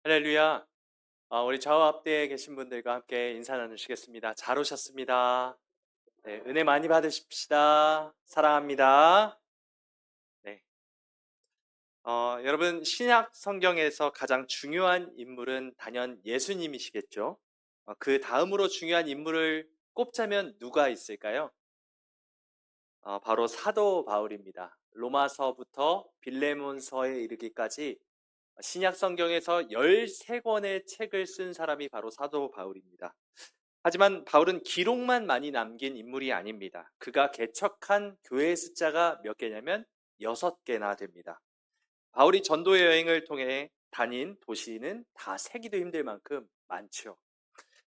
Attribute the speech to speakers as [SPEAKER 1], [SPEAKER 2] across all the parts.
[SPEAKER 1] 할렐루야. 우리 좌우 앞뒤에 계신 분들과 함께 인사 나누시겠습니다. 잘 오셨습니다. 네, 은혜 많이 받으십시다. 사랑합니다. 네, 여러분 신약 성경에서 가장 중요한 인물은 단연 예수님이시겠죠. 그 다음으로 중요한 인물을 꼽자면 누가 있을까요? 바로 사도 바울입니다. 로마서부터 빌레몬서에 이르기까지 신약 성경에서 13권의 책을 쓴 사람이 바로 사도 바울입니다. 하지만 바울은 기록만 많이 남긴 인물이 아닙니다. 그가 개척한 교회의 숫자가 몇 개냐면 6개나 됩니다. 바울이 전도 여행을 통해 다닌 도시는 다 세기도 힘들 만큼 많죠.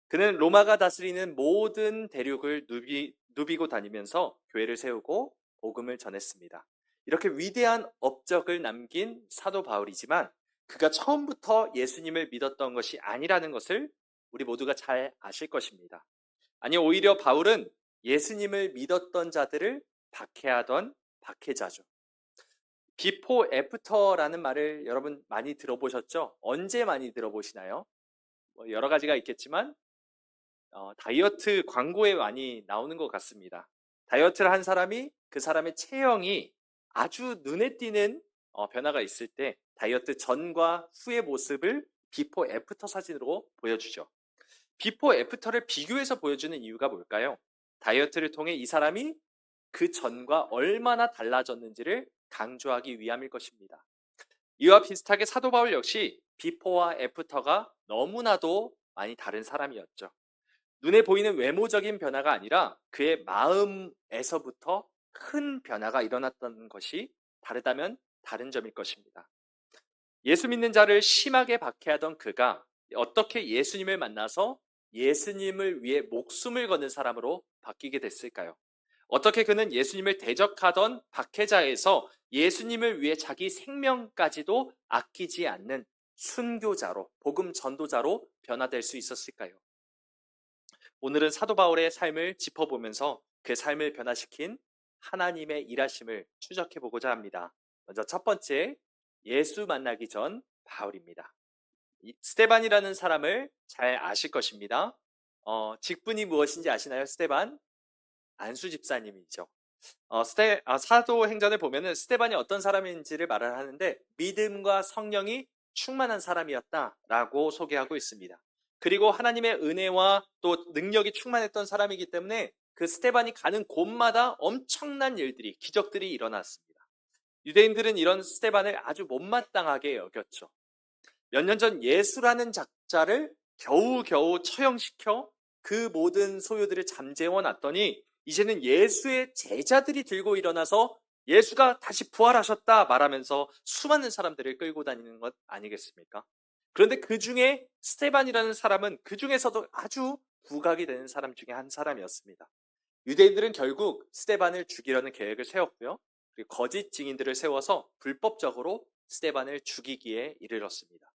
[SPEAKER 1] 그는 로마가 다스리는 모든 대륙을 누비고 다니면서 교회를 세우고 복음을 전했습니다. 이렇게 위대한 업적을 남긴 사도 바울이지만 그가 처음부터 예수님을 믿었던 것이 아니라는 것을 우리 모두가 잘 아실 것입니다. 아니, 오히려 바울은 예수님을 믿었던 자들을 박해하던 박해자죠. 비포 애프터라는 말을 여러분 많이 들어보셨죠? 언제 많이 들어보시나요? 여러 가지가 있겠지만 다이어트 광고에 많이 나오는 것 같습니다. 다이어트를 한 사람이 그 사람의 체형이 아주 눈에 띄는 변화가 있을 때 다이어트 전과 후의 모습을 비포 애프터 사진으로 보여주죠. 비포 애프터를 비교해서 보여주는 이유가 뭘까요? 다이어트를 통해 이 사람이 그 전과 얼마나 달라졌는지를 강조하기 위함일 것입니다. 이와 비슷하게 사도 바울 역시 비포와 애프터가 너무나도 많이 다른 사람이었죠. 눈에 보이는 외모적인 변화가 아니라 그의 마음에서부터 큰 변화가 일어났던 것이 다르다면 다른 점일 것입니다. 예수 믿는 자를 심하게 박해하던 그가 어떻게 예수님을 만나서 예수님을 위해 목숨을 거는 사람으로 바뀌게 됐을까요? 어떻게 그는 예수님을 대적하던 박해자에서 예수님을 위해 자기 생명까지도 아끼지 않는 순교자로, 복음 전도자로 변화될 수 있었을까요? 오늘은 사도 바울의 삶을 짚어보면서 그 삶을 변화시킨 하나님의 일하심을 추적해 보고자 합니다. 먼저 첫 번째, 예수 만나기 전 바울입니다. 스데반이라는 사람을 잘 아실 것입니다. 직분이 무엇인지 아시나요? 스데반? 안수 집사님이죠. 사도행전을 보면은 스데반이 어떤 사람인지를 말을 하는데 믿음과 성령이 충만한 사람이었다라고 소개하고 있습니다. 그리고 하나님의 은혜와 또 능력이 충만했던 사람이기 때문에 그 스데반이 가는 곳마다 엄청난 일들이, 기적들이 일어났습니다. 유대인들은 이런 스데반을 아주 못마땅하게 여겼죠. 몇 년 전 예수라는 작자를 겨우겨우 처형시켜 그 모든 소유들을 잠재워 놨더니 이제는 예수의 제자들이 들고 일어나서 예수가 다시 부활하셨다 말하면서 수많은 사람들을 끌고 다니는 것 아니겠습니까? 그런데 그 중에 스테반이라는 사람은 그 중에서도 아주 부각이 되는 사람 중에 한 사람이었습니다. 유대인들은 결국 스테반을 죽이려는 계획을 세웠고요. 그리고 거짓 증인들을 세워서 불법적으로 스테반을 죽이기에 이르렀습니다.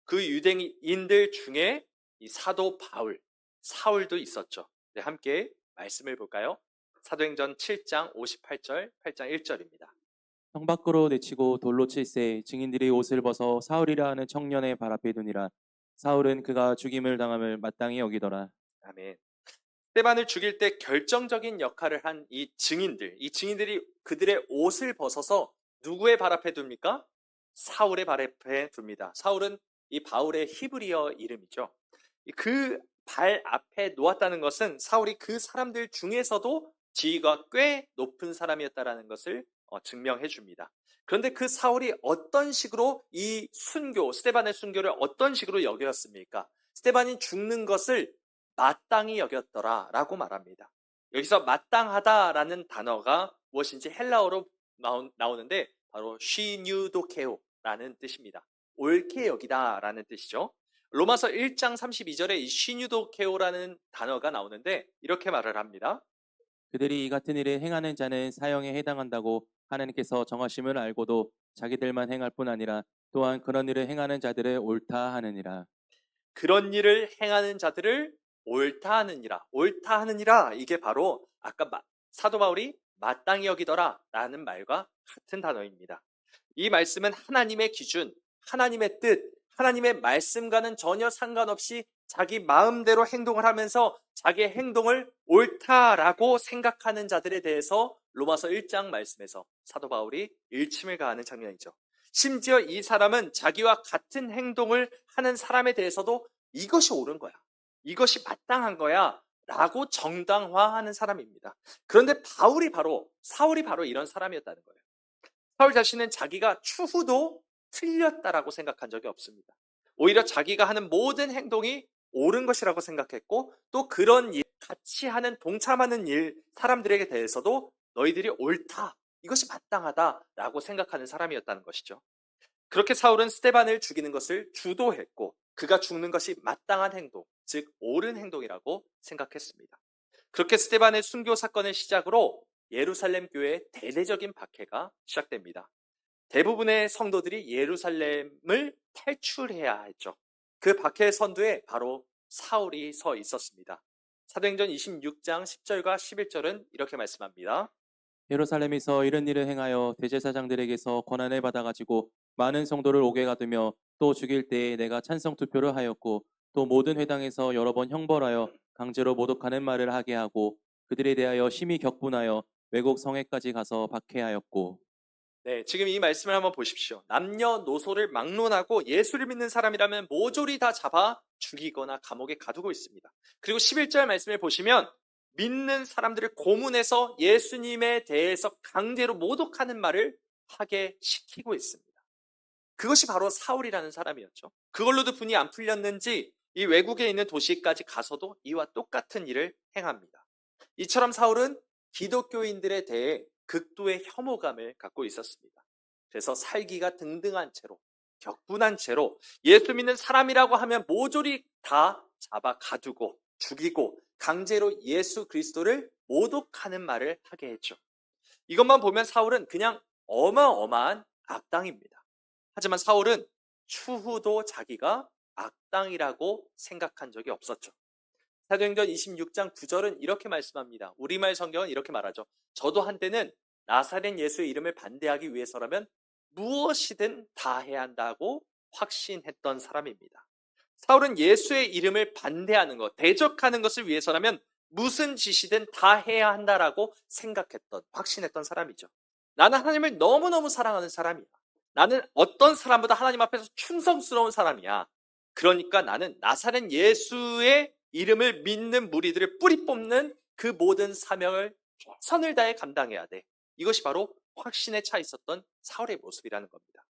[SPEAKER 1] 그 유대인들 중에 이 사도 바울, 사울도 있었죠. 네, 함께 말씀을 볼까요? 사도행전 7장 58절, 8장 1절입니다.
[SPEAKER 2] 성 밖으로 내치고 돌로 칠세 증인들이 옷을 벗어 사울이라 하는 청년의 발 앞에 두니라. 사울은 그가 죽임을 당함을 마땅히 여기더라.
[SPEAKER 1] 아멘. 스데반을 죽일 때 결정적인 역할을 한 이 증인들이 그들의 옷을 벗어서 누구의 발 앞에 둡니까? 사울의 발 앞에 둡니다. 사울은 이 바울의 히브리어 이름이죠. 그 발 앞에 놓았다는 것은 사울이 그 사람들 중에서도 지위가 꽤 높은 사람이었다는 것을 증명해 줍니다. 그런데 그 사울이 어떤 식으로 이 스데반의 순교를 어떤 식으로 여겼습니까? 스데반이 죽는 것을 마땅히 여겼더라라고 말합니다. 여기서 마땅하다라는 단어가 무엇인지 헬라어로 나오는데 바로 쉬뉴도케오라는 뜻입니다. 옳게 여기다라는 뜻이죠. 로마서 1장 32절에 이 쉬뉴도케오라는 단어가 나오는데 이렇게 말을 합니다.
[SPEAKER 2] 그들이 이 같은 일을 행하는 자는 사형에 해당한다고 하나님께서 정하심을 알고도 자기들만 행할 뿐 아니라 또한 그런 일을 행하는 자들을 옳다 하느니라.
[SPEAKER 1] 그런 일을 행하는 자들을 옳다 하느니라. 옳다 하느니라. 이게 바로 아까 사도 바울이 마땅히 여기더라 라는 말과 같은 단어입니다. 이 말씀은 하나님의 기준, 하나님의 뜻, 하나님의 말씀과는 전혀 상관없이 자기 마음대로 행동을 하면서 자기의 행동을 옳다라고 생각하는 자들에 대해서 로마서 1장 말씀에서 사도 바울이 일침을 가하는 장면이죠. 심지어 이 사람은 자기와 같은 행동을 하는 사람에 대해서도 이것이 옳은 거야, 이것이 마땅한 거야 라고 정당화하는 사람입니다. 그런데 사울이 바로 이런 사람이었다는 거예요. 사울 자신은 자기가 추후도 틀렸다라고 생각한 적이 없습니다. 오히려 자기가 하는 모든 행동이 옳은 것이라고 생각했고, 또 그런 일, 같이 하는 동참하는 사람들에게 대해서도 너희들이 옳다, 이것이 마땅하다라고 생각하는 사람이었다는 것이죠. 그렇게 사울은 스데반을 죽이는 것을 주도했고, 그가 죽는 것이 마땅한 행동, 즉 옳은 행동이라고 생각했습니다. 그렇게 스데반의 순교 사건을 시작으로 예루살렘 교회의 대대적인 박해가 시작됩니다. 대부분의 성도들이 예루살렘을 탈출해야 했죠. 그 박해의 선두에 바로 사울이 서 있었습니다. 사도행전 26장 10절과 11절은 이렇게 말씀합니다.
[SPEAKER 2] 예루살렘에서 이런 일을 행하여 대제사장들에게서 권한을 받아가지고 많은 성도를 옥에 가두며 또 죽일 때에 내가 찬성 투표를 하였고 또 모든 회당에서 여러 번 형벌하여 강제로 모독하는 말을 하게 하고 그들에 대하여 심히 격분하여 외국 성에까지 가서 박해하였고.
[SPEAKER 1] 네, 지금 이 말씀을 한번 보십시오. 남녀노소를 막론하고 예수를 믿는 사람이라면 모조리 다 잡아 죽이거나 감옥에 가두고 있습니다. 그리고 11절 말씀을 보시면 믿는 사람들을 고문해서 예수님에 대해서 강제로 모독하는 말을 하게 시키고 있습니다. 그것이 바로 사울이라는 사람이었죠. 그걸로도 분이 안 풀렸는지 이 외국에 있는 도시까지 가서도 이와 똑같은 일을 행합니다. 이처럼 사울은 기독교인들에 대해 극도의 혐오감을 갖고 있었습니다. 그래서 살기가 등등한 채로, 격분한 채로 예수 믿는 사람이라고 하면 모조리 다 잡아 가두고 죽이고 강제로 예수 그리스도를 모독하는 말을 하게 했죠. 이것만 보면 사울은 그냥 어마어마한 악당입니다. 하지만 사울은 추후도 자기가 악당이라고 생각한 적이 없었죠. 사도행전 26장 9절은 이렇게 말씀합니다. 우리말 성경은 이렇게 말하죠. 저도 한때는 나사렛 예수의 이름을 반대하기 위해서라면 무엇이든 다 해야 한다고 확신했던 사람입니다. 사울은 예수의 이름을 반대하는 것, 대적하는 것을 위해서라면 무슨 짓이든 다 해야 한다라고 생각했던, 확신했던 사람이죠. 나는 하나님을 너무너무 사랑하는 사람이야. 나는 어떤 사람보다 하나님 앞에서 충성스러운 사람이야. 그러니까 나는 나사렛 예수의 이름을 믿는 무리들을 뿌리 뽑는 그 모든 사명을 최선을 다해 감당해야 돼. 이것이 바로 확신에 차 있었던 사울의 모습이라는 겁니다.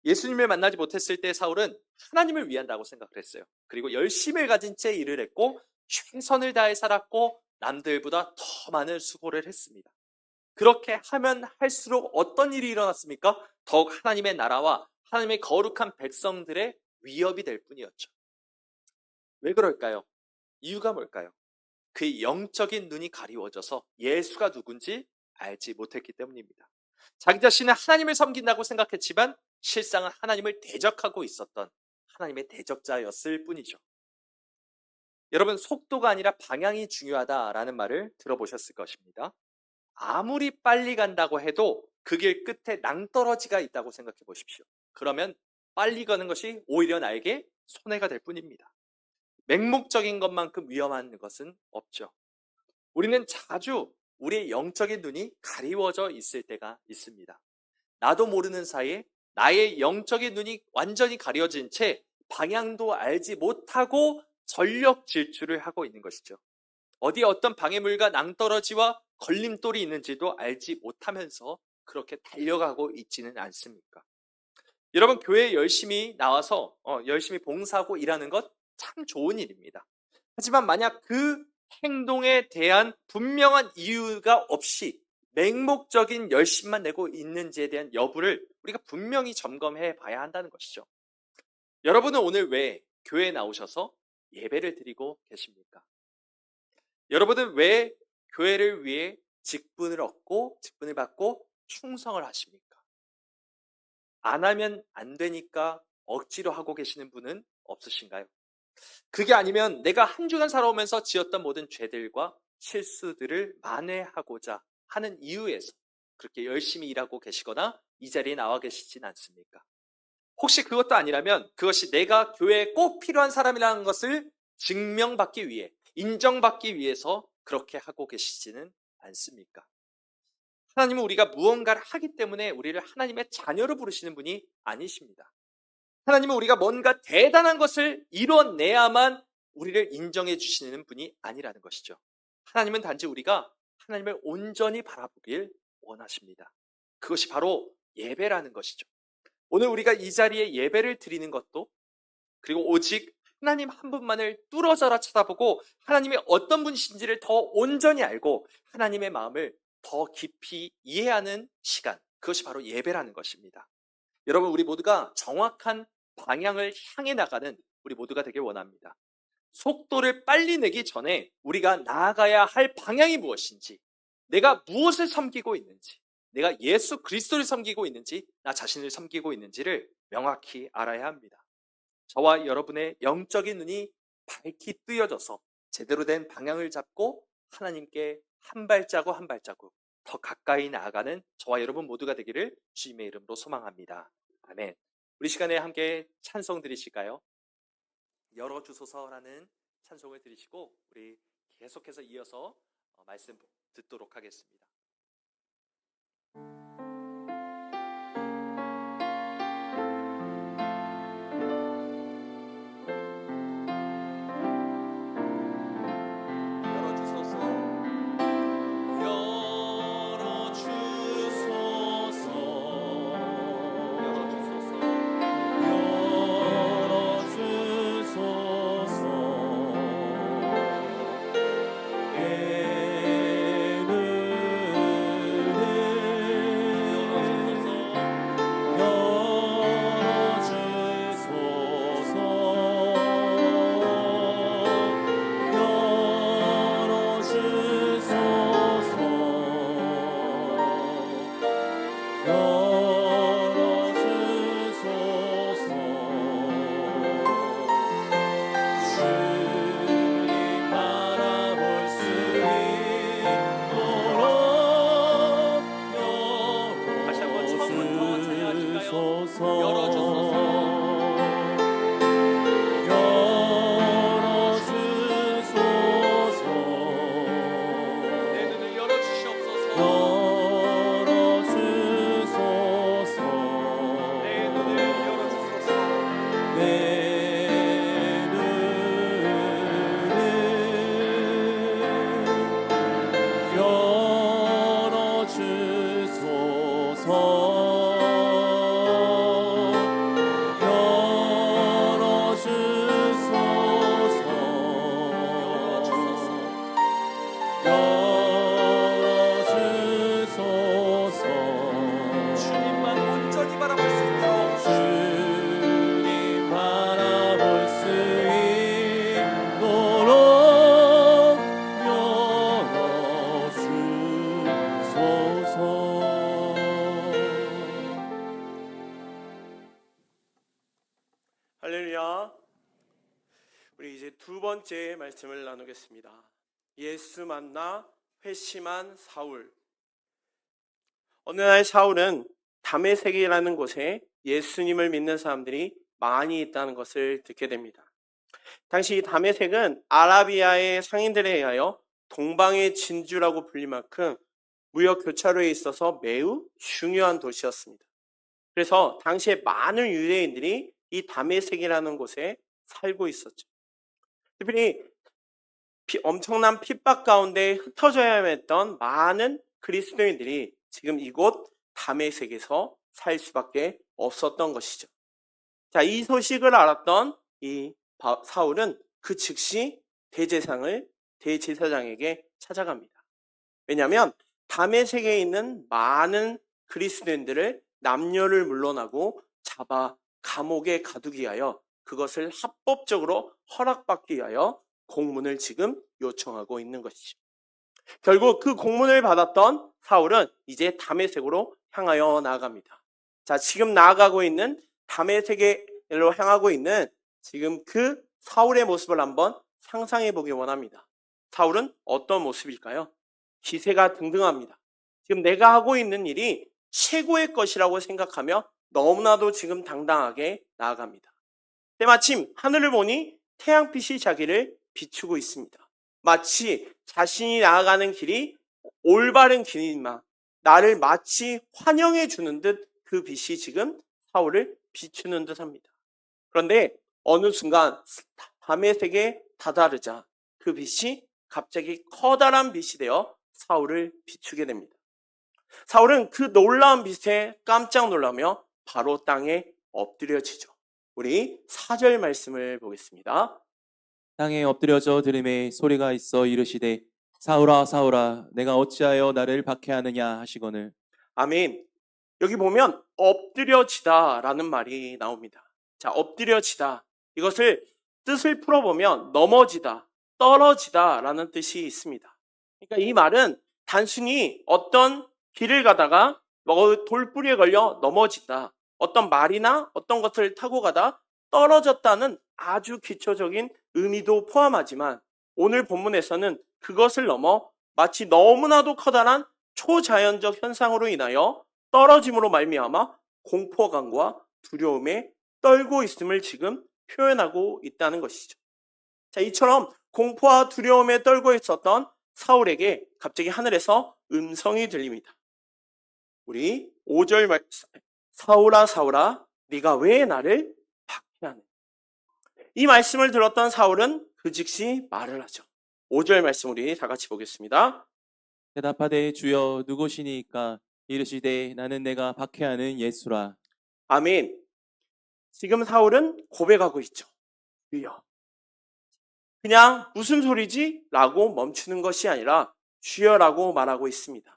[SPEAKER 1] 예수님을 만나지 못했을 때 사울은 하나님을 위한다고 생각을 했어요. 그리고 열심을 가진 채 일을 했고 최선을 다해 살았고 남들보다 더 많은 수고를 했습니다. 그렇게 하면 할수록 어떤 일이 일어났습니까? 더욱 하나님의 나라와 하나님의 거룩한 백성들의 위협이 될 뿐이었죠. 왜 그럴까요? 이유가 뭘까요? 그의 영적인 눈이 가리워져서 예수가 누군지 알지 못했기 때문입니다. 자기 자신은 하나님을 섬긴다고 생각했지만 실상은 하나님을 대적하고 있었던 하나님의 대적자였을 뿐이죠. 여러분, 속도가 아니라 방향이 중요하다라는 말을 들어보셨을 것입니다. 아무리 빨리 간다고 해도 그 길 끝에 낭떠러지가 있다고 생각해 보십시오. 그러면 빨리 가는 것이 오히려 나에게 손해가 될 뿐입니다. 맹목적인 것만큼 위험한 것은 없죠. 우리는 자주 우리의 영적인 눈이 가리워져 있을 때가 있습니다. 나도 모르는 사이에 나의 영적인 눈이 완전히 가려진 채 방향도 알지 못하고 전력 질주를 하고 있는 것이죠. 어디에 어떤 방해물과 낭떠러지와 걸림돌이 있는지도 알지 못하면서 그렇게 달려가고 있지는 않습니까? 여러분, 교회에 열심히 나와서 열심히 봉사하고 일하는 것 참 좋은 일입니다. 하지만 만약 그 행동에 대한 분명한 이유가 없이 맹목적인 열심만 내고 있는지에 대한 여부를 우리가 분명히 점검해 봐야 한다는 것이죠. 여러분은 오늘 왜 교회에 나오셔서 예배를 드리고 계십니까? 여러분은 왜 교회를 위해 직분을 받고 충성을 하십니까? 안 하면 안 되니까 억지로 하고 계시는 분은 없으신가요? 그게 아니면 내가 한 주간 살아오면서 지었던 모든 죄들과 실수들을 만회하고자 하는 이유에서 그렇게 열심히 일하고 계시거나 이 자리에 나와 계시진 않습니까? 혹시 그것도 아니라면 그것이 내가 교회에 꼭 필요한 사람이라는 것을 증명받기 위해, 인정받기 위해서 그렇게 하고 계시지는 않습니까? 하나님은 우리가 무언가를 하기 때문에 우리를 하나님의 자녀로 부르시는 분이 아니십니다. 하나님은 우리가 뭔가 대단한 것을 이뤄내야만 우리를 인정해 주시는 분이 아니라는 것이죠. 하나님은 단지 우리가 하나님을 온전히 바라보길 원하십니다. 그것이 바로 예배라는 것이죠. 오늘 우리가 이 자리에 예배를 드리는 것도, 그리고 오직 하나님 한 분만을 뚫어져라 쳐다보고 하나님이 어떤 분이신지를 더 온전히 알고 하나님의 마음을 더 깊이 이해하는 시간, 그것이 바로 예배라는 것입니다. 여러분, 우리 모두가 정확한 방향을 향해 나가는 우리 모두가 되길 원합니다. 속도를 빨리 내기 전에 우리가 나아가야 할 방향이 무엇인지, 내가 무엇을 섬기고 있는지, 내가 예수 그리스도를 섬기고 있는지, 나 자신을 섬기고 있는지를 명확히 알아야 합니다. 저와 여러분의 영적인 눈이 밝히 뜨여져서 제대로 된 방향을 잡고 하나님께 한 발자국 한 발자국 더 가까이 나아가는 저와 여러분 모두가 되기를 주님의 이름으로 소망합니다. 아멘. 우리 시간에 함께 찬송 드리실까요? 열어주소서라는 찬송을 드리시고 우리 계속해서 이어서 말씀 듣도록 하겠습니다.
[SPEAKER 3] 할렐루야. 우리 이제 두 번째 말씀을 나누겠습니다. 예수 만나 회심한 사울. 어느 날 사울은 다메섹이라는 곳에 예수님을 믿는 사람들이 많이 있다는 것을 듣게 됩니다. 당시 이 다메섹은 아라비아의 상인들에 의하여 동방의 진주라고 불릴 만큼 무역 교차로에 있어서 매우 중요한 도시였습니다. 그래서 당시에 많은 유대인들이 이 다메섹이라는 곳에 살고 있었죠. 특별히 엄청난 핍박 가운데 흩어져야 했던 많은 그리스도인들이 지금 이곳 다메섹에서 살 수밖에 없었던 것이죠. 자, 이 소식을 알았던 이 사울은 그 즉시 대제사장에게 찾아갑니다. 왜냐하면 다메섹에 있는 많은 그리스도인들을 남녀를 물러나고 잡아 감옥에 가두기 위하여 그것을 합법적으로 허락받기 위하여 공문을 지금 요청하고 있는 것이죠. 결국 그 공문을 받았던 사울은 이제 다메섹으로 향하여 나아갑니다. 자, 지금 나아가고 있는 다메섹으로 향하고 있는 지금 그 사울의 모습을 한번 상상해 보기 원합니다. 사울은 어떤 모습일까요? 기세가 등등합니다. 지금 내가 하고 있는 일이 최고의 것이라고 생각하며 너무나도 지금 당당하게 나아갑니다. 때마침 하늘을 보니 태양빛이 자기를 비추고 있습니다. 마치 자신이 나아가는 길이 올바른 길이지만 나를 마치 환영해 주는 듯 그 빛이 지금 사울을 비추는 듯 합니다. 그런데 어느 순간 밤의 색에 다다르자 그 빛이 갑자기 커다란 빛이 되어 사울을 비추게 됩니다. 사울은 그 놀라운 빛에 깜짝 놀라며 바로 땅에 엎드려지죠. 우리 4절 말씀을 보겠습니다.
[SPEAKER 2] 땅에 엎드려져 들음에 소리가 있어 이르시되 사울아 사울아 내가 어찌하여 나를 박해하느냐 하시거늘.
[SPEAKER 3] 아멘. 여기 보면 엎드려지다 라는 말이 나옵니다. 자, 엎드려지다. 이것을 뜻을 풀어보면 넘어지다, 떨어지다 라는 뜻이 있습니다. 그러니까 이 말은 단순히 어떤 길을 가다가 돌뿌리에 걸려 넘어지다, 어떤 말이나 어떤 것을 타고 가다 떨어졌다는 아주 기초적인 의미도 포함하지만 오늘 본문에서는 그것을 넘어 마치 너무나도 커다란 초자연적 현상으로 인하여 떨어짐으로 말미암아 공포감과 두려움에 떨고 있음을 지금 표현하고 있다는 것이죠. 자, 이처럼 공포와 두려움에 떨고 있었던 사울에게 갑자기 하늘에서 음성이 들립니다. 우리 5절 말씀, 사울아 사울아 네가 왜 나를 박해하느냐. 이 말씀을 들었던 사울은 그 즉시 말을 하죠. 5절 말씀 우리 다 같이 보겠습니다.
[SPEAKER 2] 대답하되 주여 누구시니까 이르시되 나는 내가 박해하는 예수라.
[SPEAKER 3] 아멘. 지금 사울은 고백하고 있죠. 주여. 그냥 무슨 소리지? 라고 멈추는 것이 아니라 주여라고 말하고 있습니다.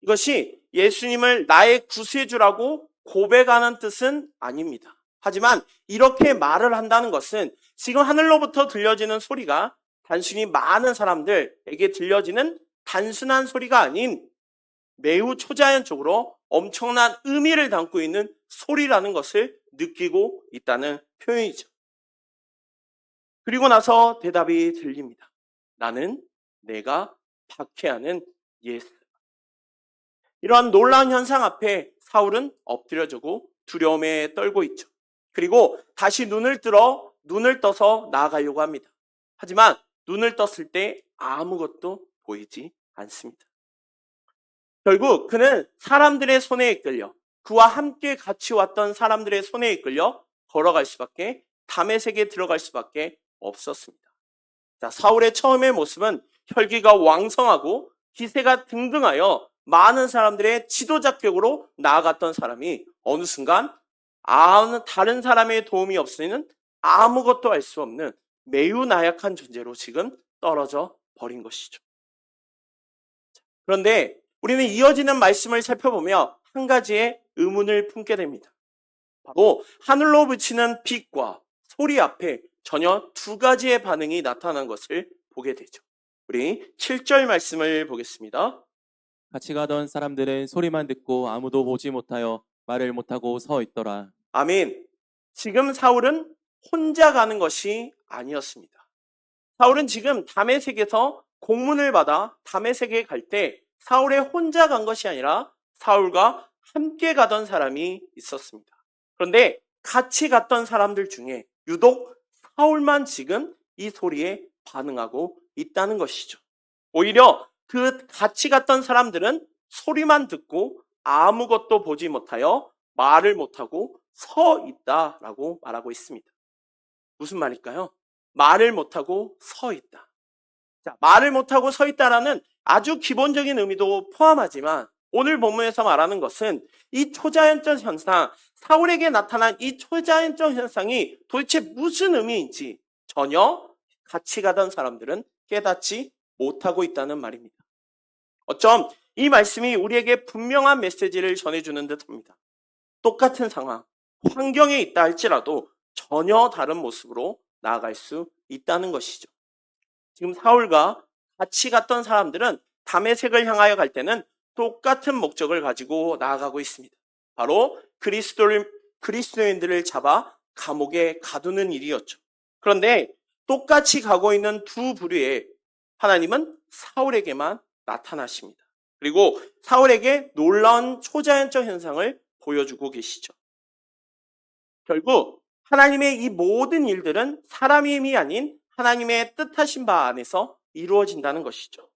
[SPEAKER 3] 이것이 예수님을 나의 구세주라고 고백하는 뜻은 아닙니다. 하지만 이렇게 말을 한다는 것은 지금 하늘로부터 들려지는 소리가 단순히 많은 사람들에게 들려지는 단순한 소리가 아닌 매우 초자연적으로 엄청난 의미를 담고 있는 소리라는 것을 느끼고 있다는 표현이죠. 그리고 나서 대답이 들립니다. 나는 내가 박해하는 예수. 이러한 놀라운 현상 앞에 사울은 엎드려지고 두려움에 떨고 있죠. 그리고 다시 눈을 떠서 나아가려고 합니다. 하지만 눈을 떴을 때 아무것도 보이지 않습니다. 결국 그는 사람들의 손에 이끌려 그와 함께 같이 왔던 사람들의 손에 이끌려 걸어갈 수밖에, 다메섹에 들어갈 수밖에 없었습니다. 자, 사울의 처음의 모습은 혈기가 왕성하고 기세가 등등하여 많은 사람들의 지도자격으로 나아갔던 사람이 어느 순간 다른 사람의 도움이 없이는 아무것도 할 수 없는 매우 나약한 존재로 지금 떨어져 버린 것이죠. 그런데 우리는 이어지는 말씀을 살펴보며 한 가지의 의문을 품게 됩니다. 바로 하늘로 비치는 빛과 소리 앞에 전혀 두 가지의 반응이 나타난 것을 보게 되죠. 우리 7절 말씀을 보겠습니다.
[SPEAKER 2] 같이 가던 사람들은 소리만 듣고 아무도 보지 못하여 말을 못하고 서 있더라.
[SPEAKER 3] 아멘. 지금 사울은 혼자 가는 것이 아니었습니다. 사울은 지금 다메섹에서 공문을 받아 다메섹에 갈 때 사울의 혼자 간 것이 아니라 사울과 함께 가던 사람이 있었습니다. 그런데 같이 갔던 사람들 중에 유독 사울만 지금 이 소리에 반응하고 있다는 것이죠. 오히려 그 같이 갔던 사람들은 소리만 듣고 아무것도 보지 못하여 말을 못하고 서 있다라고 말하고 있습니다. 무슨 말일까요? 말을 못하고 서 있다. 자, 말을 못하고 서 있다라는 아주 기본적인 의미도 포함하지만 오늘 본문에서 말하는 것은 이 초자연적 현상, 사울에게 나타난 이 초자연적 현상이 도대체 무슨 의미인지 전혀 같이 가던 사람들은 깨닫지 못하고 있다는 말입니다. 어쩜 이 말씀이 우리에게 분명한 메시지를 전해주는 듯합니다. 똑같은 상황, 환경에 있다 할지라도 전혀 다른 모습으로 나아갈 수 있다는 것이죠. 지금 사울과 같이 갔던 사람들은 다메섹을 향하여 갈 때는 똑같은 목적을 가지고 나아가고 있습니다. 바로 그리스도인들을 잡아 감옥에 가두는 일이었죠. 그런데 똑같이 가고 있는 두 부류에 하나님은 사울에게만 나타나십니다. 그리고 사울에게 놀라운 초자연적 현상을 보여주고 계시죠. 결국 하나님의 이 모든 일들은 사람의 힘이 아닌 하나님의 뜻하신 바 안에서 이루어진다는 것이죠.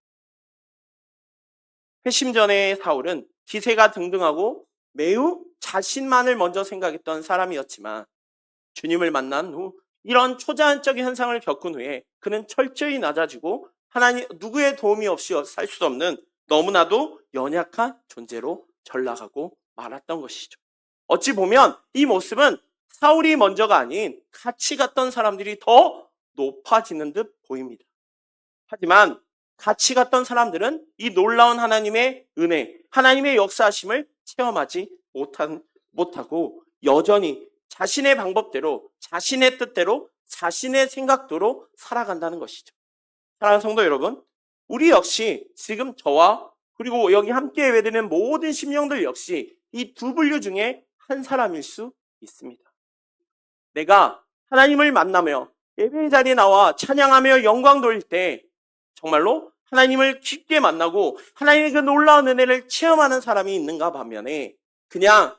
[SPEAKER 3] 회심 전에 사울은 기세가 등등하고 매우 자신만을 먼저 생각했던 사람이었지만 주님을 만난 후 이런 초자연적인 현상을 겪은 후에 그는 철저히 낮아지고 하나님 누구의 도움이 없이 살 수 없는 너무나도 연약한 존재로 전락하고 말았던 것이죠. 어찌 보면 이 모습은 사울이 먼저가 아닌 같이 갔던 사람들이 더 높아지는 듯 보입니다. 하지만 같이 갔던 사람들은 이 놀라운 하나님의 은혜, 하나님의 역사하심을 체험하지 못하고 여전히 자신의 방법대로, 자신의 뜻대로, 자신의 생각대로 살아간다는 것이죠. 사랑하는 성도 여러분, 우리 역시 지금 저와 그리고 여기 함께 예배드리는 모든 심령들 역시 이 두 분류 중에 한 사람일 수 있습니다. 내가 하나님을 만나며 예배 자리에 나와 찬양하며 영광 돌릴 때 정말로 하나님을 깊게 만나고 하나님의 그 놀라운 은혜를 체험하는 사람이 있는가 반면에 그냥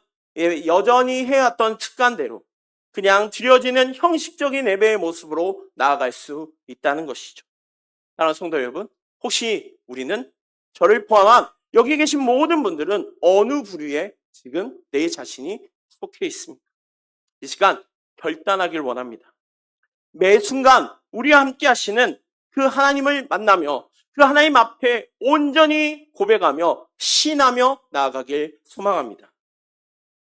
[SPEAKER 3] 여전히 해왔던 습관대로 그냥 드려지는 형식적인 예배의 모습으로 나아갈 수 있다는 것이죠. 사랑하는 성도 여러분, 혹시 우리는 저를 포함한 여기 계신 모든 분들은 어느 부류에 지금 내 자신이 속해 있습니까? 이 시간 결단하길 원합니다. 매 순간 우리와 함께 하시는 그 하나님을 만나며 그 하나님 앞에 온전히 고백하며 신하며 나아가길 소망합니다.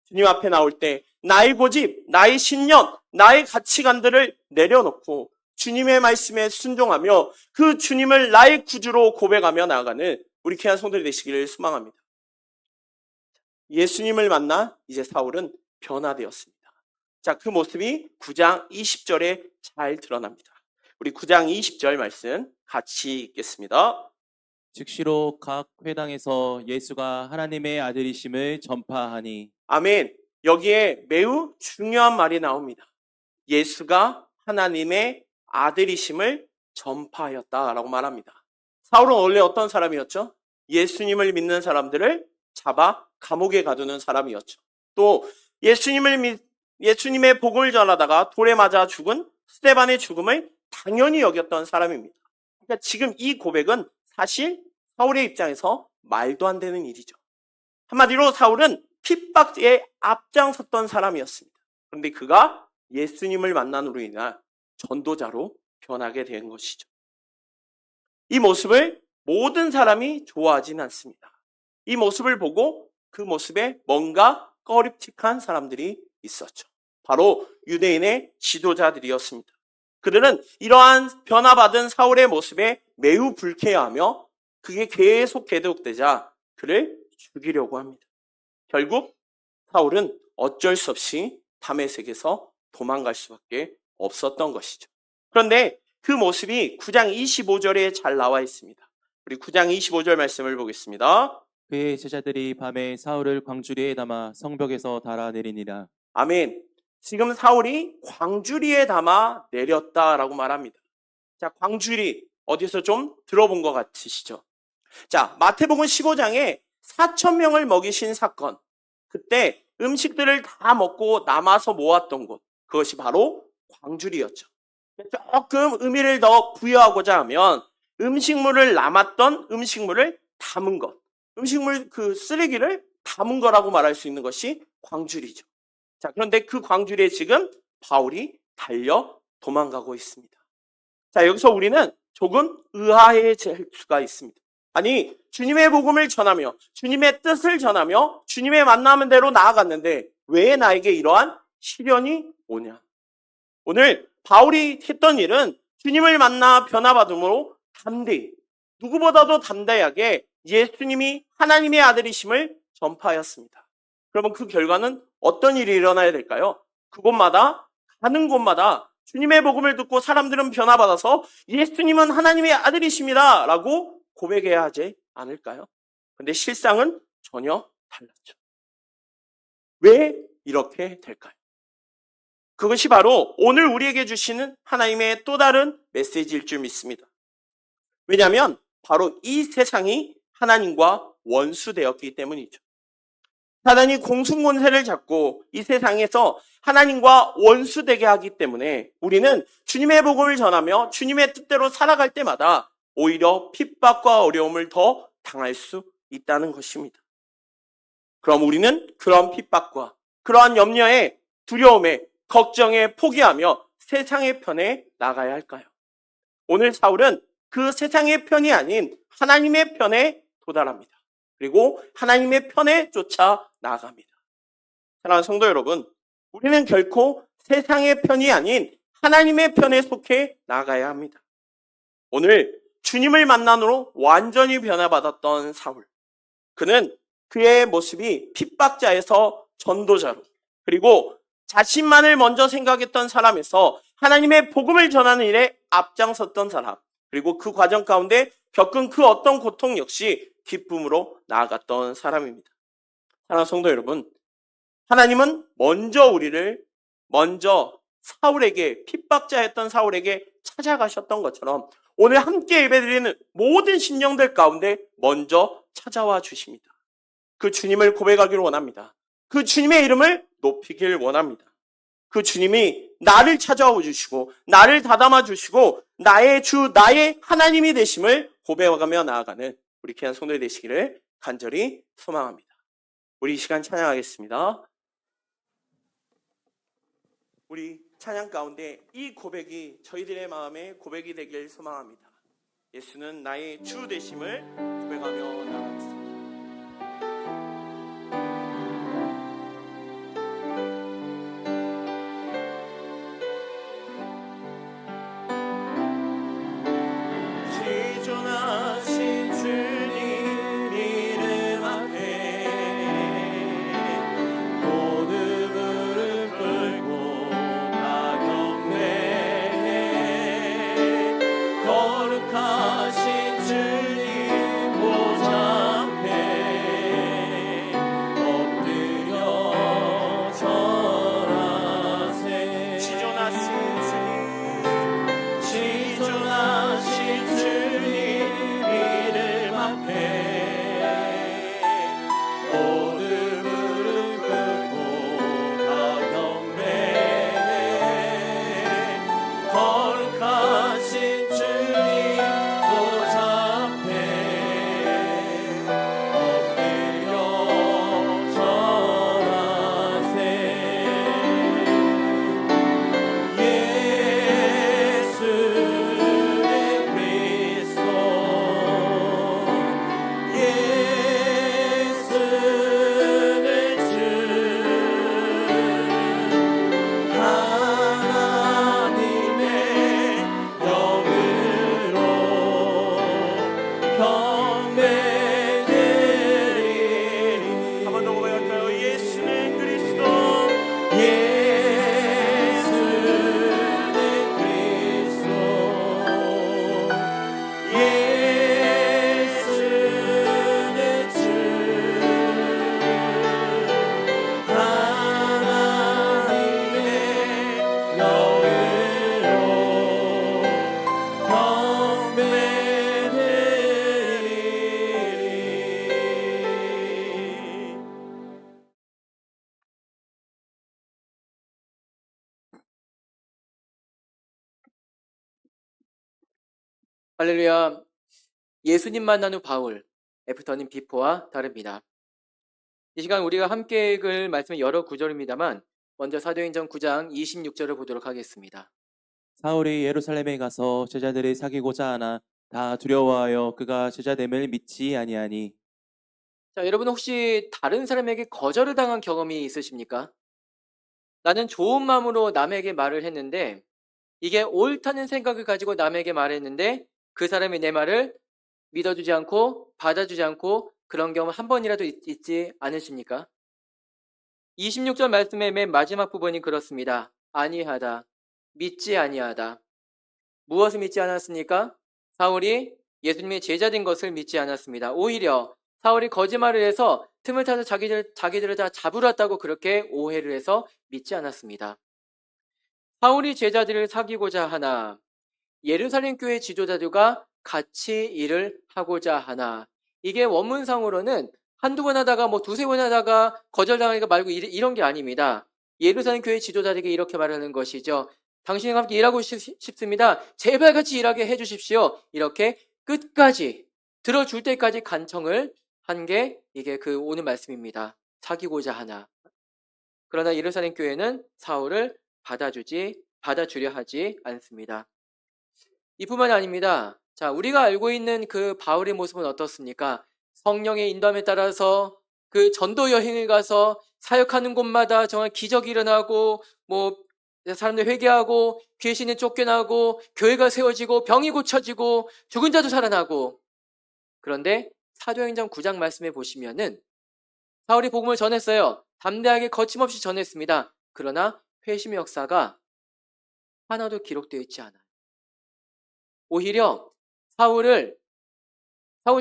[SPEAKER 3] 주님 앞에 나올 때 나의 고집, 나의 신념, 나의 가치관들을 내려놓고 주님의 말씀에 순종하며 그 주님을 나의 구주로 고백하며 나아가는 우리 귀한 성도들이 되시기를 소망합니다. 예수님을 만나 이제 사울은 변화되었습니다. 자, 그 모습이 9장 20절에 잘 드러납니다. 우리 9장 20절 말씀 같이 읽겠습니다.
[SPEAKER 2] 즉시로 각 회당에서 예수가 하나님의 아들이심을 전파하니.
[SPEAKER 3] 아멘. 여기에 매우 중요한 말이 나옵니다. 예수가 하나님의 아들이심을 전파하였다라고 말합니다. 사울은 원래 어떤 사람이었죠? 예수님을 믿는 사람들을 잡아 감옥에 가두는 사람이었죠. 또 예수님의 복음을 전하다가 돌에 맞아 죽은 스데반의 죽음을 당연히 여겼던 사람입니다. 그러니까 지금 이 고백은 사실 사울의 입장에서 말도 안 되는 일이죠. 한마디로 사울은 핍박에 앞장섰던 사람이었습니다. 그런데 그가 예수님을 만남으로 인한 전도자로 변하게 된 것이죠. 이 모습을 모든 사람이 좋아하진 않습니다. 이 모습을 보고 그 모습에 뭔가 꺼림칙한 사람들이 있었죠. 바로 유대인의 지도자들이었습니다. 그들은 이러한 변화받은 사울의 모습에 매우 불쾌해하며 그게 계속 계속되자 그를 죽이려고 합니다. 결국 사울은 어쩔 수 없이 다메섹에서 도망갈 수밖에 없었던 것이죠. 그런데 그 모습이 9장 25절에 잘 나와 있습니다. 우리 9장 25절 말씀을 보겠습니다.
[SPEAKER 2] 그의 제자들이 밤에 사울을 광주리에 담아 성벽에서 달아내리니라.
[SPEAKER 3] 아멘. 지금 사울이 광주리에 담아 내렸다라고 말합니다. 자, 광주리 어디서 좀 들어본 것 같으시죠? 자, 마태복음 15장에 4,000명을 먹이신 사건. 그때 음식들을 다 먹고 남아서 모았던 곳. 그것이 바로 광주리였죠. 조금 의미를 더 부여하고자 하면 음식물을 남았던 음식물을 담은 것. 음식물 그 쓰레기를 담은 거라고 말할 수 있는 것이 광주리죠. 자, 그런데 그 광주리에 지금 바울이 달려 도망가고 있습니다. 자, 여기서 우리는 조금 의아해질 수가 있습니다. 아니, 주님의 복음을 전하며 주님의 뜻을 전하며 주님의 만나는 대로 나아갔는데 왜 나에게 이러한 시련이 오냐? 오늘 바울이 했던 일은 주님을 만나 변화받음으로 담대히, 누구보다도 담대하게 예수님이 하나님의 아들이심을 전파하였습니다. 그러면 그 결과는 어떤 일이 일어나야 될까요? 그곳마다, 가는 곳마다 주님의 복음을 듣고 사람들은 변화받아서 예수님은 하나님의 아들이십니다 라고 고백해야 하지 않을까요? 근데 실상은 전혀 달랐죠. 왜 이렇게 될까요? 그것이 바로 오늘 우리에게 주시는 하나님의 또 다른 메시지일 줄 믿습니다. 왜냐하면 바로 이 세상이 하나님과 원수되었기 때문이죠. 사단이 공승권세를 잡고 이 세상에서 하나님과 원수되게 하기 때문에 우리는 주님의 복음을 전하며 주님의 뜻대로 살아갈 때마다 오히려 핍박과 어려움을 더 당할 수 있다는 것입니다. 그럼 우리는 그런 핍박과 그러한 염려에, 두려움에, 걱정에 포기하며 세상의 편에 나가야 할까요? 오늘 사울은 그 세상의 편이 아닌 하나님의 편에 도달합니다. 그리고 하나님의 편에 쫓아 나아갑니다. 사랑하는 성도 여러분, 우리는 결코 세상의 편이 아닌 하나님의 편에 속해 나가야 합니다. 오늘 주님을 만난으로 완전히 변화받았던 사울. 그는 그의 모습이 핍박자에서 전도자로, 그리고 자신만을 먼저 생각했던 사람에서 하나님의 복음을 전하는 일에 앞장섰던 사람, 그리고 그 과정 가운데 겪은 그 어떤 고통 역시 기쁨으로 나아갔던 사람입니다. 사랑하는 성도 여러분, 하나님은 먼저 사울에게, 핍박자였던 사울에게 찾아가셨던 것처럼 오늘 함께 예배드리는 모든 심령들 가운데 먼저 찾아와 주십니다. 그 주님을 고백하기를 원합니다. 그 주님의 이름을 높이길 원합니다. 그 주님이 나를 찾아와 주시고 나를 다담아 주시고 나의 주, 나의 하나님이 되심을 고백하며 나아가는 우리 귀한 성도들 되시기를 간절히 소망합니다. 우리 이 시간 찬양하겠습니다. 우리 찬양 가운데 이 고백이 저희들의 마음의 고백이 되길 소망합니다. 예수는 나의 주 되심을 고백하며 나아가겠습니다. 시존하신 주님 이름 앞에 모든 무릎 꿇고 다 경배해. 거룩하신 주님 보좌 앞에 엎드려 절하세. 시존하신 주님 이름 앞에 모든 무릎 꿇고 다 경배해. 거룩하신 주님 보좌 앞에 엎드려 절하세. 예수는 그리스도, 예수는 그리스도, 예수는 주, 하나님의 영으로 경배드리리.
[SPEAKER 4] 할렐루야. 예수님 만난 후 바울, 애프터는 비포와 다릅니다. 이 시간 우리가 함께 읽을 말씀은 여러 구절입니다만 먼저 사도행전 9장 26절을 보도록 하겠습니다.
[SPEAKER 2] 사울이 예루살렘에 가서 제자들을 사귀고자 하나 다 두려워하여 그가 제자됨을 믿지 아니하니.
[SPEAKER 4] 자, 여러분 혹시 다른 사람에게 거절을 당한 경험이 있으십니까? 나는 좋은 마음으로 남에게 말을 했는데 이게 옳다는 생각을 가지고 남에게 말했는데 그 사람이 내 말을 믿어주지 않고 받아주지 않고 그런 경험 한 번이라도 있지 않으십니까? 26절 말씀의 맨 마지막 부분이 그렇습니다. 아니하다. 믿지 아니하다. 무엇을 믿지 않았습니까? 사울이 예수님의 제자된 것을 믿지 않았습니다. 오히려 사울이 거짓말을 해서 틈을 타서 자기들을 다 잡으러 왔다고 그렇게 오해를 해서 믿지 않았습니다. 사울이 제자들을 사귀고자 하나, 예루살렘 교회 지도자들과 같이 일을 하고자 하나. 이게 원문상으로는 한두 번 하다가 뭐 두세 번 하다가 거절당하니까 말고 이런 게 아닙니다. 예루살렘 교회 지도자들에게 이렇게 말하는 것이죠. 당신과 함께 일하고 싶습니다. 제발 같이 일하게 해주십시오. 이렇게 끝까지 들어줄 때까지 간청을 한 게 이게 그 오늘 말씀입니다. 사귀고자 하나. 그러나 예루살렘 교회는 사울을 받아주려 하지 않습니다. 이뿐만이 아닙니다. 자, 우리가 알고 있는 그 바울의 모습은 어떻습니까? 성령의 인도함에 따라서 그 전도 여행을 가서 사역하는 곳마다 정말 기적이 일어나고 뭐 사람들 회개하고 귀신이 쫓겨나고 교회가 세워지고 병이 고쳐지고 죽은 자도 살아나고. 그런데 사도행전 9장 말씀에 보시면은 사울이 복음을 전했어요. 담대하게 거침없이 전했습니다. 그러나 회심의 역사가 하나도 기록되어 있지 않아요. 오히려 사울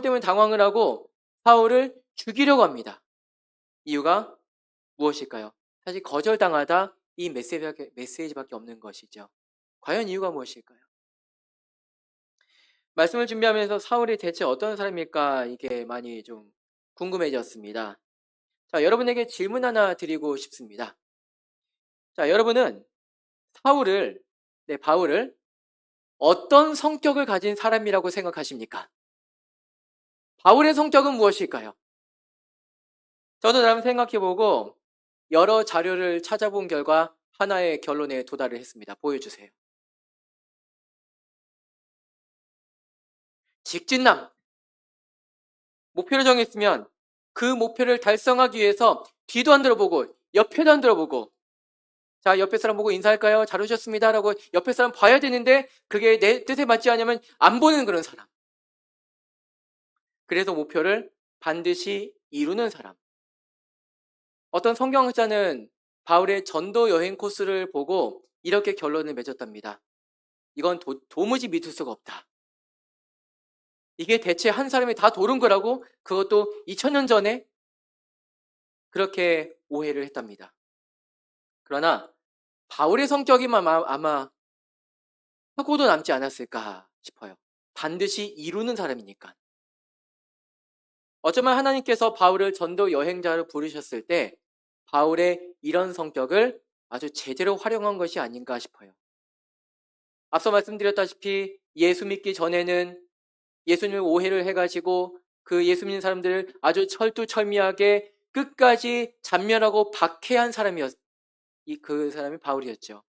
[SPEAKER 4] 때문에 당황을 하고 사울을 죽이려고 합니다. 이유가 무엇일까요? 사실 거절당하다 이 메시지밖에 없는 것이죠. 과연 이유가 무엇일까요? 말씀을 준비하면서 사울이 대체 어떤 사람일까 이게 많이 좀 궁금해졌습니다. 자, 여러분에게 질문 하나 드리고 싶습니다. 자, 여러분은 바울을 어떤 성격을 가진 사람이라고 생각하십니까? 바울의 성격은 무엇일까요? 저도 나름 생각해보고 여러 자료를 찾아본 결과 하나의 결론에 도달을 했습니다. 보여주세요. 직진남. 목표를 정했으면 그 목표를 달성하기 위해서 뒤도 안 들어보고 옆에도 안 들어보고 자, 옆에 사람 보고 인사할까요? 잘 오셨습니다 라고 옆에 사람 봐야 되는데 그게 내 뜻에 맞지 않으면 안 보는 그런 사람. 그래서 목표를 반드시 이루는 사람. 어떤 성경학자는 바울의 전도 여행 코스를 보고 이렇게 결론을 맺었답니다. 이건 도무지 믿을 수가 없다. 이게 대체 한 사람이 다 도른 거라고? 그것도 2000년 전에? 그렇게 오해를 했답니다. 그러나 바울의 성격이 아마 하고도 남지 않았을까 싶어요. 반드시 이루는 사람이니까. 어쩌면 하나님께서 바울을 전도 여행자로 부르셨을 때 바울의 이런 성격을 아주 제대로 활용한 것이 아닌가 싶어요. 앞서 말씀드렸다시피 예수 믿기 전에는 예수님을 오해를 해가지고 그 예수 믿는 사람들을 아주 철두철미하게 끝까지 잔멸하고 박해한 그 사람이 바울이었죠.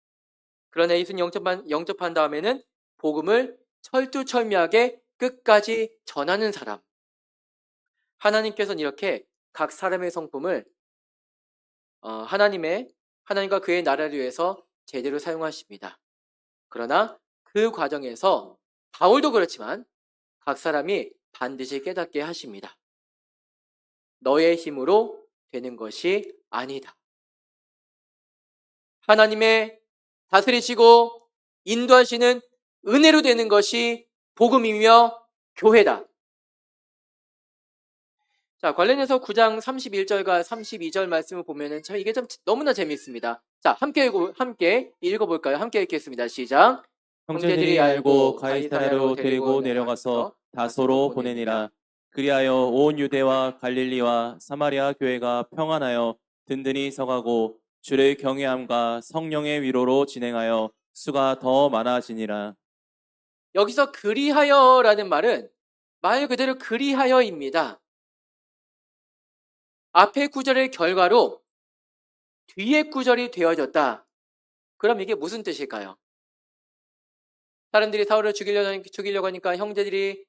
[SPEAKER 4] 그러나 예수님 영접한 다음에는 복음을 철두철미하게 끝까지 전하는 사람. 하나님께서는 이렇게 각 사람의 성품을 하나님과 그의 나라를 위해서 제대로 사용하십니다. 그러나 그 과정에서 바울도 그렇지만 각 사람이 반드시 깨닫게 하십니다. 너의 힘으로 되는 것이 아니다. 하나님의 다스리시고 인도하시는 은혜로 되는 것이 복음이며 교회다. 자, 관련해서 9장 31절과 32절 말씀을 보면은 참 이게 좀 너무나 재미있습니다. 자, 함께 읽어볼까요? 함께 읽겠습니다. 시작.
[SPEAKER 2] 형제들이 알고 가이사랴로 데리고 내려가서 다소로 보내니라. 그리하여 온 유대와 갈릴리와 사마리아 교회가 평안하여 든든히 서가고 주의 경외함과 성령의 위로로 진행하여 수가 더 많아지니라.
[SPEAKER 4] 여기서 그리하여라는 말은 말 그대로 그리하여입니다. 앞의 구절의 결과로 뒤의 구절이 되어졌다. 그럼 이게 무슨 뜻일까요? 사람들이 사울을 죽이려고 하니까 형제들이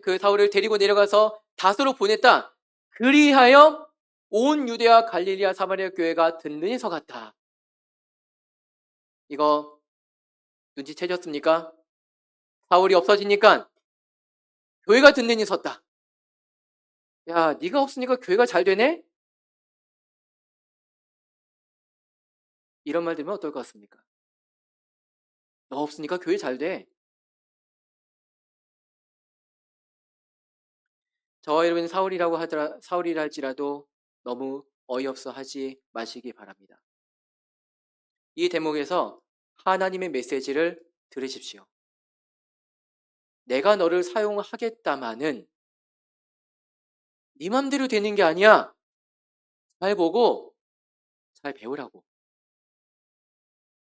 [SPEAKER 4] 그 사울을 데리고 내려가서 다소로 보냈다. 그리하여 온 유대와 갈릴리와 사마리아 교회가 든든히 서갔다. 이거 눈치채셨습니까? 사울이 없어지니까 교회가 든든히 섰다. 야, 네가 없으니까 교회가 잘 되네? 이런 말 들으면 어떨 것 같습니까? 너 없으니까 교회 잘 돼. 저와 여러분이 사울이라 할지라도 너무 어이없어 하지 마시기 바랍니다. 이 대목에서 하나님의 메시지를 들으십시오. 내가 너를 사용하겠다마는 네 맘대로 되는 게 아니야. 잘 보고 잘 배우라고.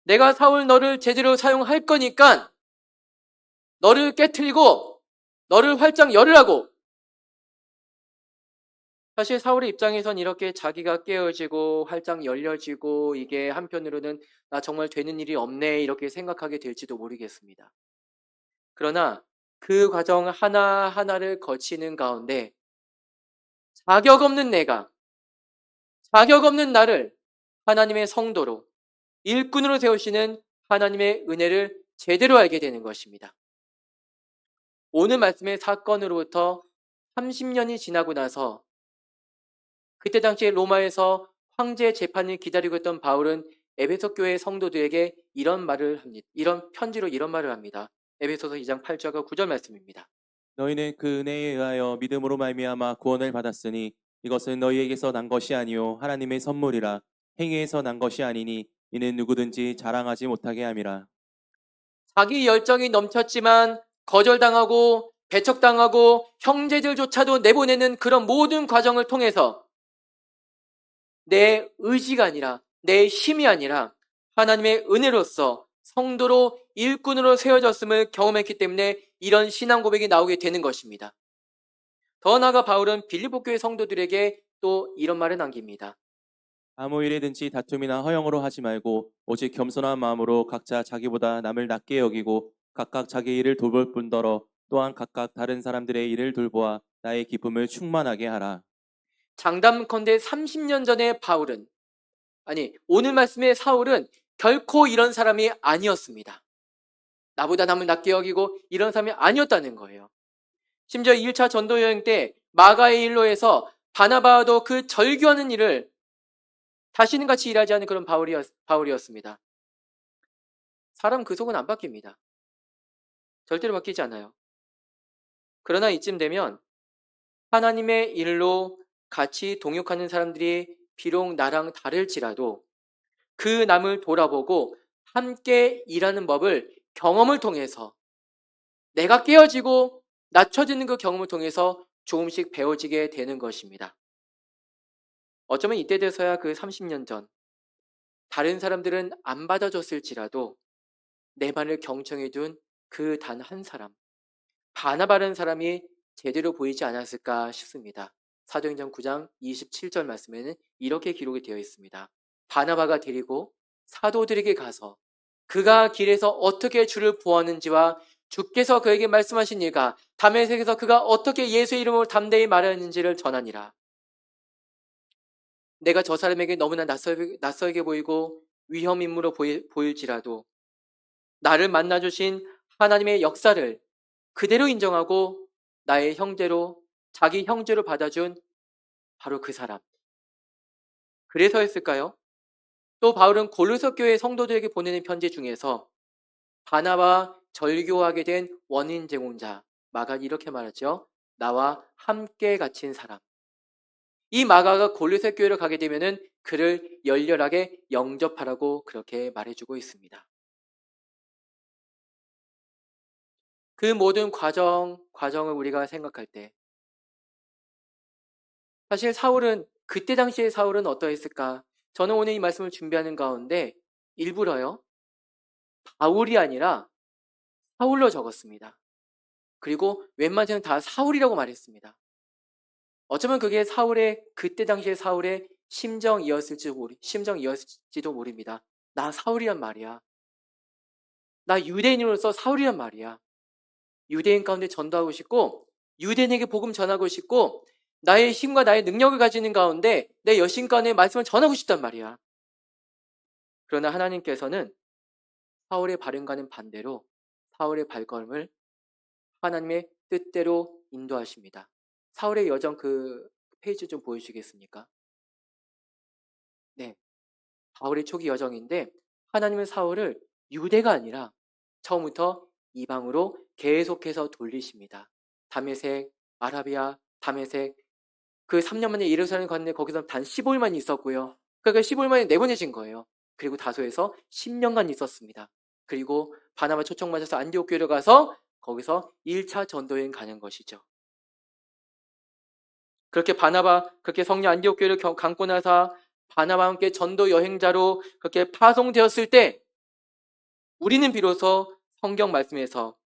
[SPEAKER 4] 내가 사울 너를 제대로 사용할 거니까 너를 깨트리고 너를 활짝 열으라고. 사실 사울의 입장에선 이렇게 자기가 깨어지고 활짝 열려지고 이게 한편으로는 나 정말 되는 일이 없네 이렇게 생각하게 될지도 모르겠습니다. 그러나 그 과정 하나하나를 거치는 가운데 자격 없는 내가, 자격 없는 나를 하나님의 성도로, 일꾼으로 세우시는 하나님의 은혜를 제대로 알게 되는 것입니다. 오늘 말씀의 사건으로부터 30년이 지나고 나서 그때 당시에 로마에서 황제 재판을 기다리고 있던 바울은 에베소 교회 성도들에게 이런 말을 합니다. 이런 편지로 이런 말을 합니다. 에베소서 2장 8절과 9절 말씀입니다.
[SPEAKER 2] 너희는 그 은혜에 의하여 믿음으로 말미암아 구원을 받았으니 이것은 너희에게서 난 것이 아니요 하나님의 선물이라. 행위에서 난 것이 아니니 이는 누구든지 자랑하지 못하게 함이라.
[SPEAKER 4] 자기 열정이 넘쳤지만 거절당하고 배척당하고 형제들조차도 내보내는 그런 모든 과정을 통해서 내 의지가 아니라 내 힘이 아니라 하나님의 은혜로서 성도로 일꾼으로 세워졌음을 경험했기 때문에 이런 신앙 고백이 나오게 되는 것입니다. 더 나아가 바울은 빌립보 교회 성도들에게 또 이런 말을 남깁니다.
[SPEAKER 2] 아무 일에든지 다툼이나 허영으로 하지 말고 오직 겸손한 마음으로 각자 자기보다 남을 낮게 여기고 각각 자기 일을 돌볼 뿐더러 또한 각각 다른 사람들의 일을 돌보아 나의 기쁨을 충만하게 하라.
[SPEAKER 4] 장담컨대 30년 전에 오늘 말씀의 사울은 결코 이런 사람이 아니었습니다. 나보다 남을 낮게 여기고 이런 사람이 아니었다는 거예요. 심지어 1차 전도 여행 때 마가의 일로 해서 바나바와도 그 절규하는 일을 다시는 같이 일하지 않은 그런 바울이었습니다. 사람 그 속은 안 바뀝니다. 절대로 바뀌지 않아요. 그러나 이쯤 되면 하나님의 일로 같이 동역하는 사람들이 비록 나랑 다를지라도 그 남을 돌아보고 함께 일하는 법을 경험을 통해서 내가 깨어지고 낮춰지는 그 경험을 통해서 조금씩 배워지게 되는 것입니다. 어쩌면 이때 돼서야 그 30년 전 다른 사람들은 안 받아줬을지라도 내 말을 경청해 둔 그 단 한 사람, 바나바라는 사람이 제대로 보이지 않았을까 싶습니다. 사도행전 9장 27절 말씀에는 이렇게 기록이 되어 있습니다. 바나바가 데리고 사도들에게 가서 그가 길에서 어떻게 주를 보았는지와 주께서 그에게 말씀하신 일과 다메섹에서 그가 어떻게 예수의 이름으로 담대히 말하였는지를 전하니라. 내가 저 사람에게 너무나 낯설게 보이고 위험 인물로 보일지라도 나를 만나주신 하나님의 역사를 그대로 인정하고 나의 형제로, 자기 형제로 받아준 바로 그 사람. 그래서였을까요? 또 바울은 고르서 교회 성도들에게 보내는 편지 중에서 바나바와 절교하게 된 원인 제공자 마가가 이렇게 말하죠. 나와 함께 갇힌 사람. 이 마가가 고르서 교회로 가게 되면은 그를 열렬하게 영접하라고 그렇게 말해주고 있습니다. 그 모든 과정을 우리가 생각할 때 사실 그때 당시의 사울은 어떠했을까? 저는 오늘 이 말씀을 준비하는 가운데 일부러요. 바울이 아니라 사울로 적었습니다. 그리고 웬만해서는 다 사울이라고 말했습니다. 어쩌면 그게 그때 당시의 사울의 심정이었을지도 모릅니다. 나 사울이란 말이야. 나 유대인으로서 사울이란 말이야. 유대인 가운데 전도하고 싶고 유대인에게 복음 전하고 싶고 나의 힘과 나의 능력을 가지는 가운데 내 여신간의 말씀을 전하고 싶단 말이야. 그러나 하나님께서는 사울의 발음과는 반대로 사울의 발걸음을 하나님의 뜻대로 인도하십니다. 사울의 여정 그 페이지 좀 보여주시겠습니까? 네, 바울의 초기 여정인데 하나님은 사울을 유대가 아니라 처음부터 이방으로 계속해서 돌리십니다. 다메섹, 아라비아, 다메섹 그 3년 만에 예루살렘 갔는데 거기서 단 15일만 있었고요. 그러니까 15일 만에 내보내진 거예요. 그리고 다소에서 10년간 있었습니다. 그리고 바나바 초청 맞아서 안디옥 교회로 가서 거기서 1차 전도여행 가는 것이죠. 그렇게 그렇게 성령 안디옥 교회를 감고 나서 바나바와 함께 전도 여행자로 그렇게 파송되었을 때 우리는 비로소 성경 말씀에서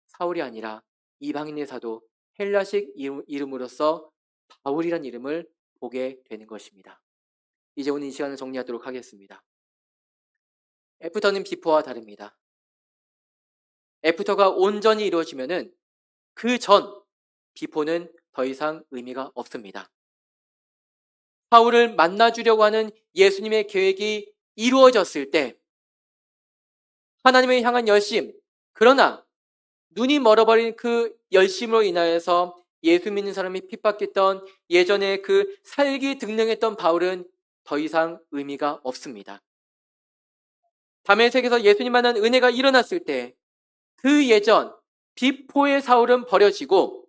[SPEAKER 4] 사울이 아니라 이방인의 사도 헬라식 이름으로서 바울이란 이름을 보게 되는 것입니다. 이제 오늘 이 시간을 정리하도록 하겠습니다. 애프터는 비포와 다릅니다. 애프터가 온전히 이루어지면은 그 전 비포는 더 이상 의미가 없습니다. 사울을 만나주려고 하는 예수님의 계획이 이루어졌을 때 하나님을 향한 열심, 그러나 눈이 멀어버린 그 열심으로 인하여서 예수 믿는 사람이 핍박했던 예전에 그 살기 등령했던 바울은 더 이상 의미가 없습니다. 다메섹에서 예수님 만난 은혜가 일어났을 때 그 예전 비포의 사울은 버려지고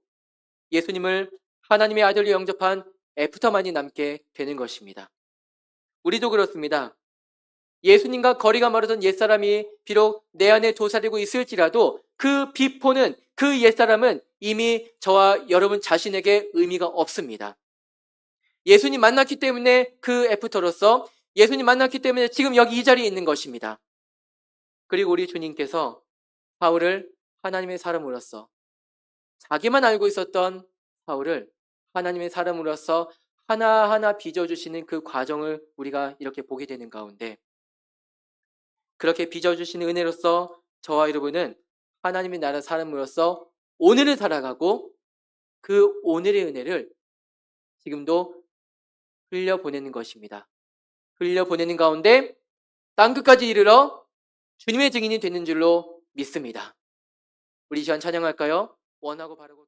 [SPEAKER 4] 예수님을 하나님의 아들로 영접한 애프터만이 남게 되는 것입니다. 우리도 그렇습니다. 예수님과 거리가 멀어진 옛사람이 비록 내 안에 도사리고 있을지라도 그 비포는, 그 옛사람은 이미 저와 여러분 자신에게 의미가 없습니다. 예수님 만났기 때문에 그 애프터로서, 예수님 만났기 때문에 지금 여기 이 자리에 있는 것입니다. 그리고 우리 주님께서 바울을 하나님의 사람으로서, 자기만 알고 있었던 바울을 하나님의 사람으로서 하나하나 빚어주시는 그 과정을 우리가 이렇게 보게 되는 가운데, 그렇게 빚어주시는 은혜로서 저와 여러분은 하나님의 나라 사람으로서 오늘을 살아가고 그 오늘의 은혜를 지금도 흘려보내는 것입니다. 흘려보내는 가운데 땅끝까지 이르러 주님의 증인이 되는 줄로 믿습니다. 우리 이 시간 찬양할까요? 원하고 바라고